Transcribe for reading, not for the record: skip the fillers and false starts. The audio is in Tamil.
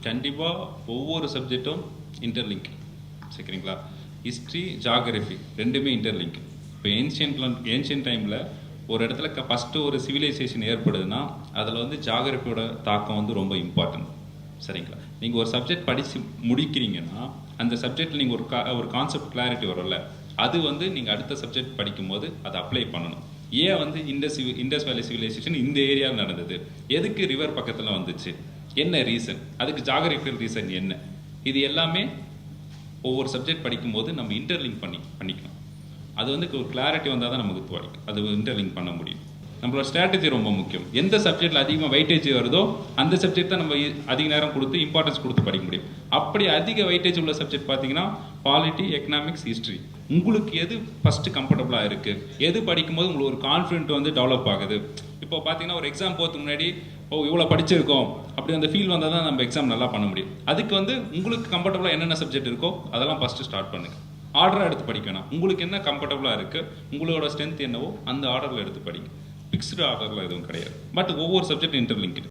கண்டிப்பாக ஒவ்வொரு சப்ஜெக்டும் இன்டர்லிங்க். சரிங்களா? ஹிஸ்ட்ரி, ஜாகிரஃபி ரெண்டுமே இன்டர்லிங்க். இப்போ ஏன்ஷியன் டைமில் ஒரு இடத்துல ஃபஸ்ட்டு ஒரு சிவிலைசேஷன் ஏற்படுதுன்னா அதில் வந்து ஜாகிரஃபியோட தாக்கம் வந்து ரொம்ப இம்பார்ட்டன்ட். சரிங்களா? நீங்கள் ஒரு சப்ஜெக்ட் படித்து முடிக்கிறீங்கன்னா அந்த சப்ஜெக்டில் நீங்கள் ஒரு கான்செப்ட் கிளாரிட்டி வரும்ல, அது வந்து நீங்கள் அடுத்த சப்ஜெக்ட் படிக்கும்போது அதை அப்ளை பண்ணணும். ஏன் வந்து இண்டஸ் வேலி சிவிலைசேஷன் இந்த ஏரியாவில் நடந்தது, எதுக்கு ரிவர் பக்கத்தில் வந்துச்சு, என்ன ரீசன், அதுக்கு ஜாகிரபிக்கல் ரீசன் என்ன, இது எல்லாமே ஒவ்வொரு சப்ஜெக்ட் படிக்கும்போது நம்ம இன்டர்லிங்க் பண்ணிக்கலாம். அது வந்து ஒரு கிளாரிட்டி வந்தால் தான் நமக்கு படிக்கும், அது இன்டர்லிங்க் பண்ண முடியும். நம்மளோட ஸ்ட்ராட்டஜி ரொம்ப முக்கியம். எந்த சப்ஜெக்டில் அதிகமாக வெயிட்டேஜ் வருதோ அந்த சப்ஜெக்ட் தான் நம்ம அதிக நேரம் கொடுத்து இம்பார்ட்டன்ஸ் கொடுத்து படிக்க முடியும். அப்படி அதிக வெயிட்டேஜ் உள்ள சப்ஜெக்ட் பார்த்தீங்கன்னா பாலிட்டி, எக்கனாமிக்ஸ், ஹிஸ்ட்ரி. உங்களுக்கு எது ஃபஸ்ட்டு கம்ஃபர்டபுளாக இருக்குது, எது படிக்கும்போது உங்களுக்கு ஒரு கான்ஃபிடென்ட் வந்து டெவலப் ஆகுது. இப்போ பார்த்தீங்கன்னா ஒரு எக்ஸாம் போகிறதுக்கு முன்னாடி இவ்வளோ படிச்சிருக்கோம் அப்படி அந்த ஃபீல் வந்தால் தான் நம்ம எக்ஸாம் நல்லா பண்ண முடியும். அதுக்கு வந்து உங்களுக்கு கம்ஃபர்டபுளாக என்னென்ன சப்ஜெக்ட் இருக்கோ அதெல்லாம் ஃபஸ்ட்டு ஸ்டார்ட் பண்ணுங்கள். ஆர்டராக எடுத்து படிக்கணும். உங்களுக்கு என்ன கம்ஃபர்டபுளாக இருக்குது, உங்களோட ஸ்ட்ரென்த் என்னவோ அந்த ஆர்டரில் எடுத்து படிங்க. ஃபிக்ஸ்டு ஆர்டரில் எதுவும் கிடையாது. பட் ஒவ்வொரு சப்ஜெக்ட் இன்டர்லிங்க்டு.